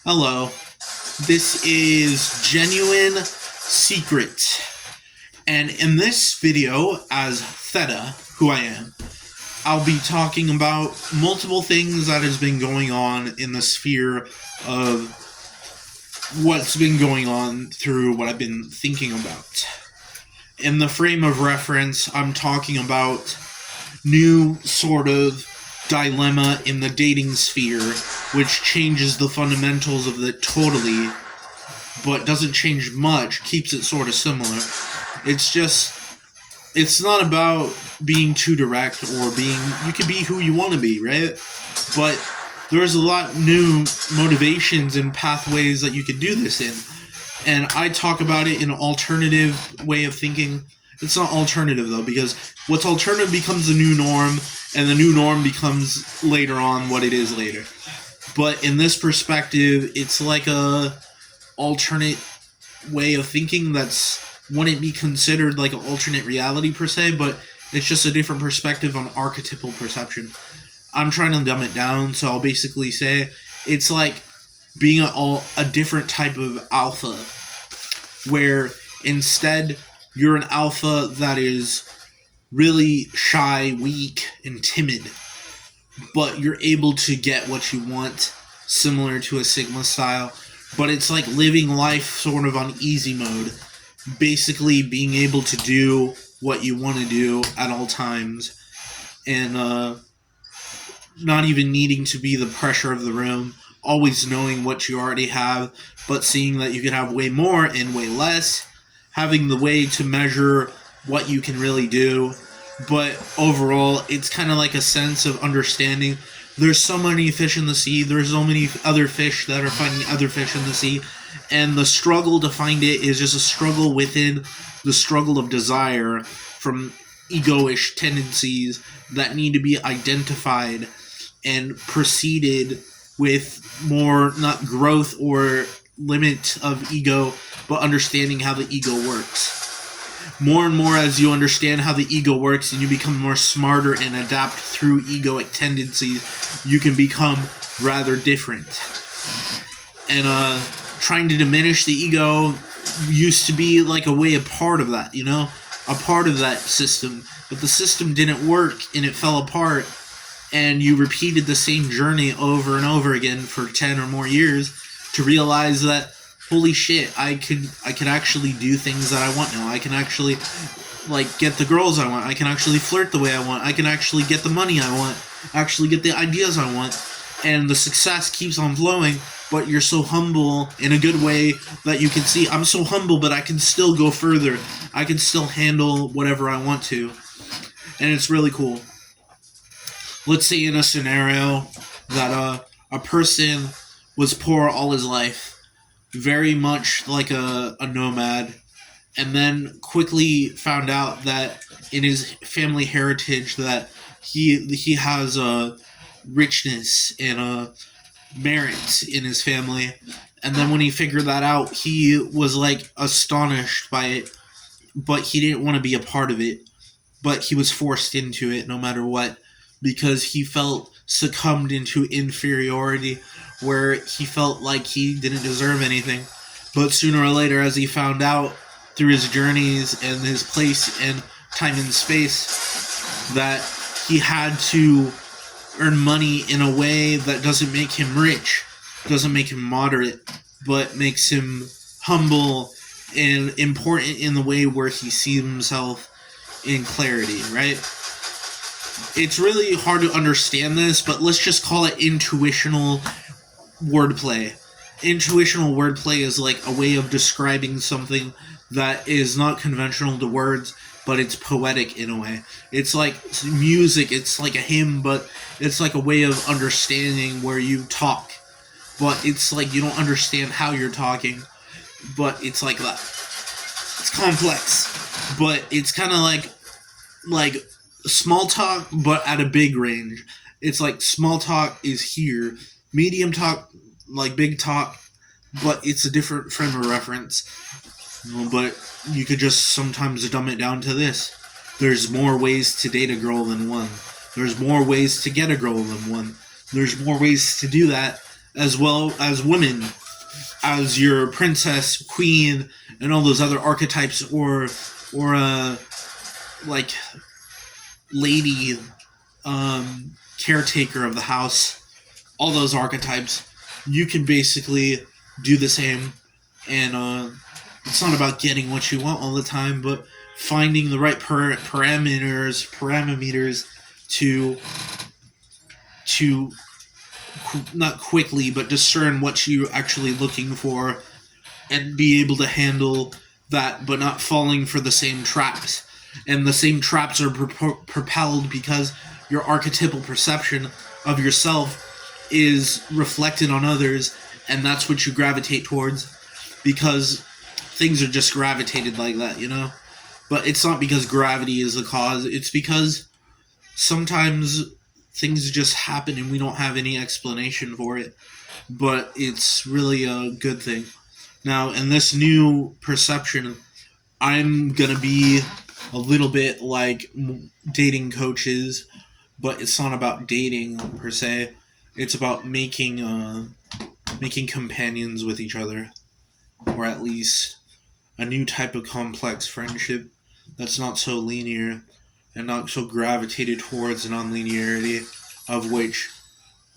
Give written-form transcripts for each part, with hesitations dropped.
Hello, this is Genuine Secrets, and in this video, as THETA, who I am, I'll be talking about multiple things that has been going on in the sphere of what's been going on through what I've been thinking about. In the frame of reference, I'm talking about new sort of dilemma in the dating sphere, which changes the fundamentals of it totally, but doesn't change much, keeps it sort of similar. It's not about being too direct or you can be who you want to be, right? But there's a lot new motivations and pathways that you can do this in. And I talk about it in an alternative way of thinking. It's not alternative, though, because what's alternative becomes the new norm, and the new norm becomes later on what it is later. But in this perspective, it's like a alternate way of thinking that's wouldn't be considered like an alternate reality per se, but it's just a different perspective on archetypal perception. I'm trying to dumb it down, so I'll basically say it's like being a different type of alpha, where instead you're an alpha that is really shy, weak, and timid, but you're able to get what you want, similar to a Sigma style, but it's like living life sort of on easy mode, basically being able to do what you want to do at all times, and not even needing to be the pressure of the room, always knowing what you already have, but seeing that you can have way more and way less, having the way to measure what you can really do. But overall, it's kind of like a sense of understanding. There's so many fish in the sea, there's so many other fish that are finding other fish in the sea, and the struggle to find it is just a struggle within the struggle of desire from egoish tendencies that need to be identified and proceeded with more, not growth or limit of ego, but understanding how the ego works. More and more as you understand how the ego works and you become more smarter and adapt through egoic tendencies, you can become rather different. And trying to diminish the ego used to be like a way, a part of that, a part of that system. But the system didn't work and it fell apart, and you repeated the same journey over and over again for 10 or more years to realize that, holy shit, I could actually do things that I want now. I can actually get the girls I want. I can actually flirt the way I want. I can actually get the money I want. Actually get the ideas I want. And the success keeps on flowing, but you're so humble in a good way that you can see, I'm so humble, but I can still go further. I can still handle whatever I want to. And it's really cool. Let's say in a scenario that a person was poor all his life, very much like a nomad, and then quickly found out that in his family heritage that he has a richness and a merit in his family. And then when he figured that out, he was like astonished by it, but he didn't want to be a part of it, but he was forced into it no matter what, because he felt succumbed into inferiority, where he felt like he didn't deserve anything. But sooner or later, as he found out through his journeys and his place and time and space, that he had to earn money in a way that doesn't make him rich, doesn't make him moderate, but makes him humble and important in the way where he sees himself in clarity, right? It's really hard to understand this, but let's just call it intuitional wordplay. Intuitional wordplay is like a way of describing something that is not conventional to words, but it's poetic in a way. It's like music, it's like a hymn, but it's like a way of understanding where you talk. But it's like you don't understand how you're talking, but it's like that. It's complex, but it's kind of like small talk, but at a big range. It's like small talk is here, medium talk, like big talk, but it's a different frame of reference. But you could just sometimes dumb it down to this. There's more ways to date a girl than one. There's more ways to get a girl than one. There's more ways to do that as well as women, as your princess, queen, and all those other archetypes, or like lady, caretaker of the house, all those archetypes. You can basically do the same, and it's not about getting what you want all the time, but finding the right parameters to not quickly, but discern what you're actually looking for, and be able to handle that, but not falling for the same traps. And the same traps are propelled because your archetypal perception of yourself is reflected on others, and that's what you gravitate towards, because things are just gravitated like that, you know? But it's not because gravity is the cause, it's because sometimes things just happen and we don't have any explanation for it. But it's really a good thing. Now, in this new perception, I'm gonna be a little bit like dating coaches, but it's not about dating per se. It's about making companions with each other, or at least a new type of complex friendship that's not so linear and not so gravitated towards non-linearity, of which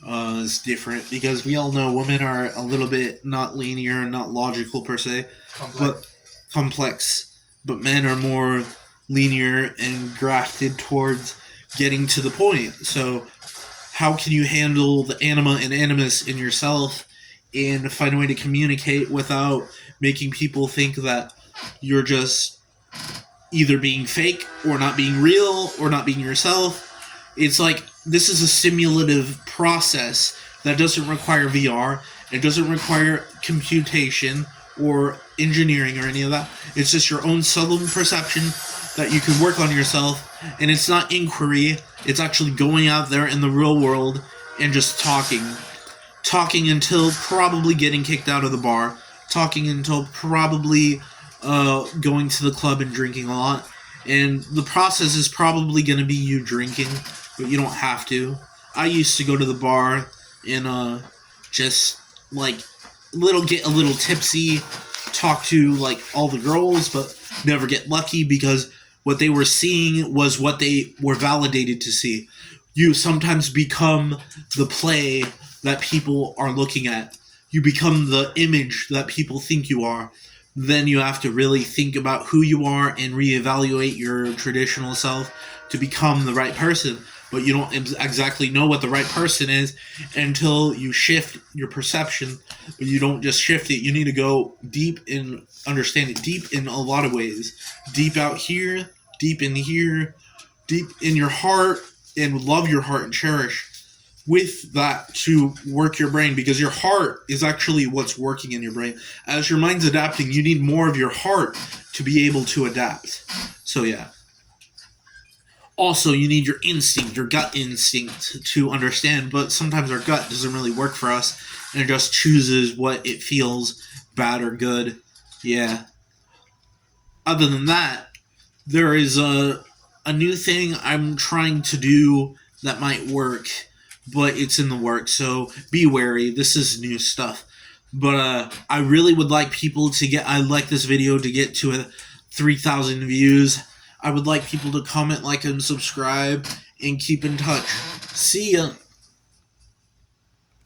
is different, because we all know women are a little bit not linear and not logical per se, but complex. But men are more linear and grafted towards getting to the point. So how can you handle the anima and animus in yourself and find a way to communicate without making people think that you're just either being fake or not being real or not being yourself? It's like, this is a simulative process that doesn't require VR. It doesn't require computation or engineering or any of that. It's just your own subtle perception that you can work on yourself, and it's not inquiry. It's actually going out there in the real world and just talking until probably getting kicked out of the bar, talking until probably going to the club and drinking a lot. And the process is probably going to be you drinking, but you don't have to. I used to go to the bar and just like get a little tipsy, talk to like all the girls, but never get lucky, because what they were seeing was what they were validated to see. You sometimes become the play that people are looking at. You become the image that people think you are. Then you have to really think about who you are and reevaluate your traditional self to become the right person. But you don't exactly know what the right person is until you shift your perception. But you don't just shift it. You need to go deep and understand it deep in a lot of ways. Deep out here, deep in your heart, and love your heart and cherish with that to work your brain, because your heart is actually what's working in your brain. As your mind's adapting, you need more of your heart to be able to adapt. So yeah. Also, you need your instinct, your gut instinct to understand, but sometimes our gut doesn't really work for us, and it just chooses what it feels, bad or good. Yeah. Other than that, there is a new thing I'm trying to do that might work, but it's in the works, so be wary. This is new stuff. But I really would like people to I'd like this video to get to 3,000 views. I would like people to comment, like, and subscribe, and keep in touch. See ya!